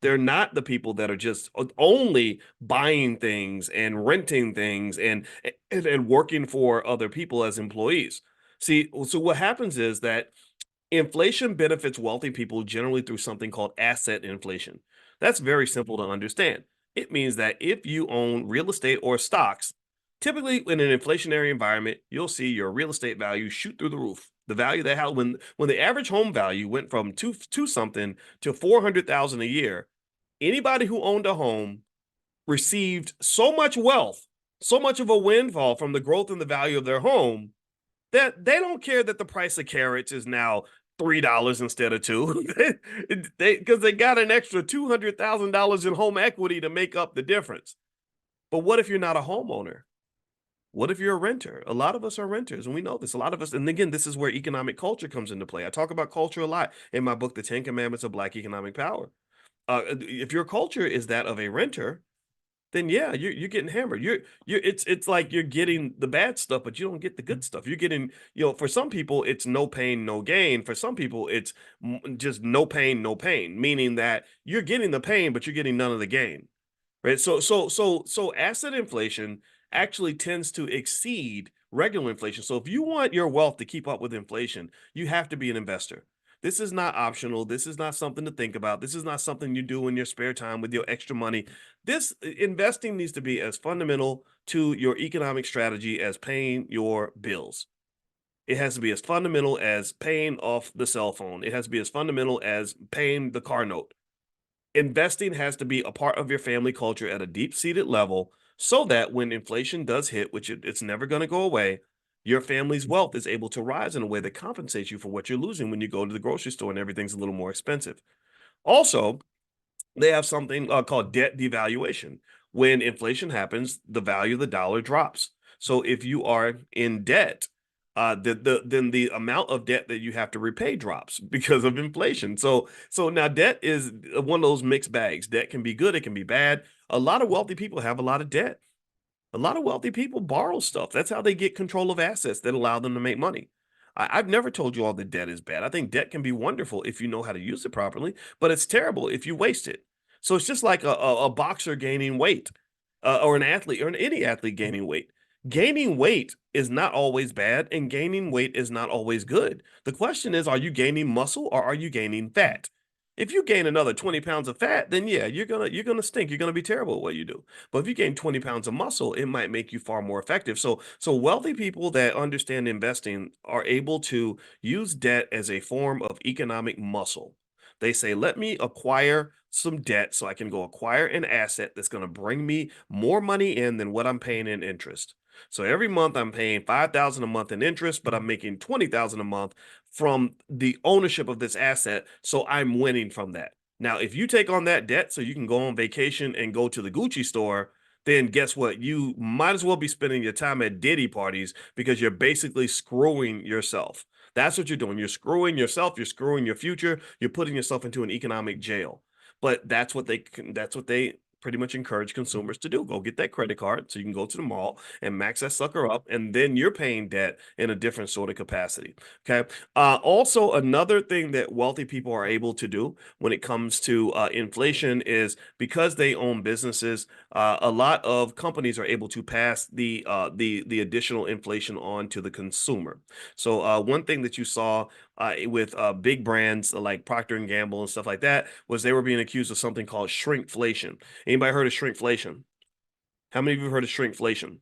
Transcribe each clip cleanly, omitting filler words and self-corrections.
They're not the people that are just only buying things and renting things and working for other people as employees. See, so what happens is that inflation benefits wealthy people generally through something called asset inflation. That's very simple to understand. It means that if you own real estate or stocks, typically in an inflationary environment, you'll see your real estate value shoot through the roof. The value that how when the average home value went from two something to 400,000 a year, anybody who owned a home received so much wealth, so much of a windfall from the growth in the value of their home that they don't care that the price of carrots is now $3 instead of two. They because they got an extra $200,000 in home equity to make up the difference. But what if you're not a homeowner? What if you're a renter? A lot of us are renters, and we know this. A lot of us, and again, this is where economic culture comes into play. I talk about culture a lot in my book, The 10 Commandments of Black Economic Power. If your culture is that of a renter, then yeah, you're getting hammered. You're it's like you're getting the bad stuff, but you don't get the good stuff. You're getting, for some people, it's no pain, no gain. For some people, it's just no pain, no pain, meaning that you're getting the pain, but you're getting none of the gain. Right. So asset inflation actually tends to exceed regular inflation. So if you want your wealth to keep up with inflation, you have to be an investor. This is not optional. This is not something to think about. This is not something you do in your spare time with your extra money. This investing needs to be as fundamental to your economic strategy as paying your bills. It has to be as fundamental as paying off the cell phone. It has to be as fundamental as paying the car note. Investing has to be a part of your family culture at a deep-seated level so that when inflation does hit, which it's never going to go away, your family's wealth is able to rise in a way that compensates you for what you're losing when you go to the grocery store and everything's a little more expensive. Also, they have something called debt devaluation. When inflation happens, the value of the dollar drops. So if you are in debt, then the amount of debt that you have to repay drops because of inflation. So now debt is one of those mixed bags. Debt can be good, it can be bad. A lot of wealthy people have a lot of debt. A lot of wealthy people borrow stuff. That's how they get control of assets that allow them to make money. I've never told you all that debt is bad. I think debt can be wonderful if you know how to use it properly, but it's terrible if you waste it. So it's just like a boxer gaining weight, or an athlete, or any athlete gaining weight. Gaining weight is not always bad, and gaining weight is not always good. The question is, are you gaining muscle or are you gaining fat? If you gain another 20 pounds of fat, then yeah, you're gonna stink. You're gonna be terrible at what you do. But if you gain 20 pounds of muscle, it might make you far more effective. So wealthy people that understand investing are able to use debt as a form of economic muscle. They say, let me acquire some debt so I can go acquire an asset that's going to bring me more money in than what I'm paying in interest. So every month I'm paying 5,000 a month in interest, but I'm making 20,000 a month from the ownership of this asset. So I'm winning from that. Now, if you take on that debt so you can go on vacation and go to the Gucci store, then guess what? You might as well be spending your time at Diddy parties because you're basically screwing yourself. That's what you're doing. You're screwing yourself, you're screwing your future, you're putting yourself into an economic jail. But that's what they pretty much encourage consumers to do. Go get that credit card so you can go to the mall and max that sucker up, and then you're paying debt in a different sort of capacity. Okay. Also, another thing that wealthy people are able to do when it comes to inflation is because they own businesses, a lot of companies are able to pass the additional inflation on to the consumer. So one thing that you saw with big brands like Procter and Gamble and stuff like that was they were being accused of something called shrinkflation. Anybody heard of shrinkflation? How many of you have heard of shrinkflation?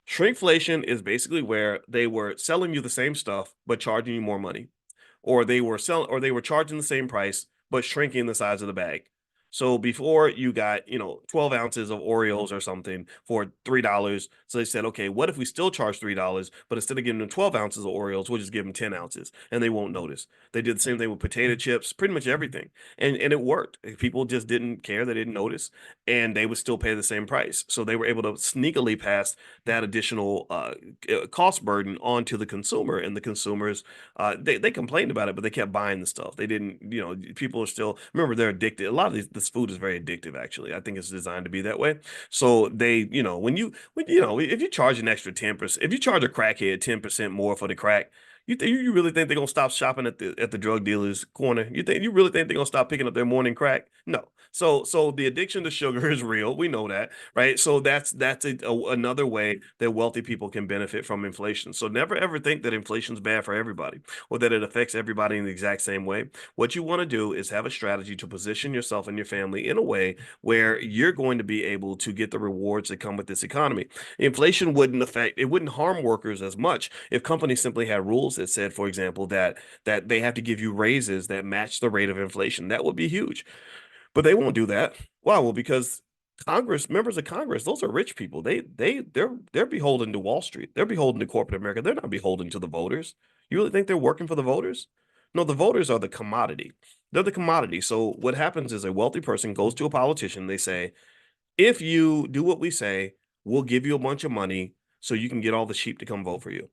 Shrinkflation is basically where they were selling you the same stuff but charging you more money, or they were charging the same price but shrinking the size of the bag. So before you got, 12 ounces of Oreos or something for $3. So they said, okay, what if we still charge $3, but instead of giving them 12 ounces of Oreos, we'll just give them 10 ounces and they won't notice. They did the same thing with potato chips, pretty much everything. And it worked. People just didn't care, they didn't notice, and they would still pay the same price. So they were able to sneakily pass that additional cost burden onto the consumer, and the consumers they complained about it, but they kept buying the stuff. They didn't, people are still, remember, they're addicted. A lot of this food is very addictive, actually. I think it's designed to be that way. So they, if you charge an extra 10%, if you charge a crackhead 10% more for the crack, You really think they're gonna stop shopping at the drug dealer's corner? You really think they're gonna stop picking up their morning crack? No. So the addiction to sugar is real. We know that, right? So another way that wealthy people can benefit from inflation. So never ever think that inflation's bad for everybody or that it affects everybody in the exact same way. What you want to do is have a strategy to position yourself and your family in a way where you're going to be able to get the rewards that come with this economy. Inflation it wouldn't harm workers as much if companies simply had rules that said, for example, that they have to give you raises that match the rate of inflation. That would be huge. But they won't do that. Why? Well, because members of Congress, those are rich people. They're beholden to Wall Street. They're beholden to corporate America. They're not beholden to the voters. You really think they're working for the voters? No, the voters are the commodity. They're the commodity. So what happens is a wealthy person goes to a politician. They say, if you do what we say, we'll give you a bunch of money so you can get all the sheep to come vote for you.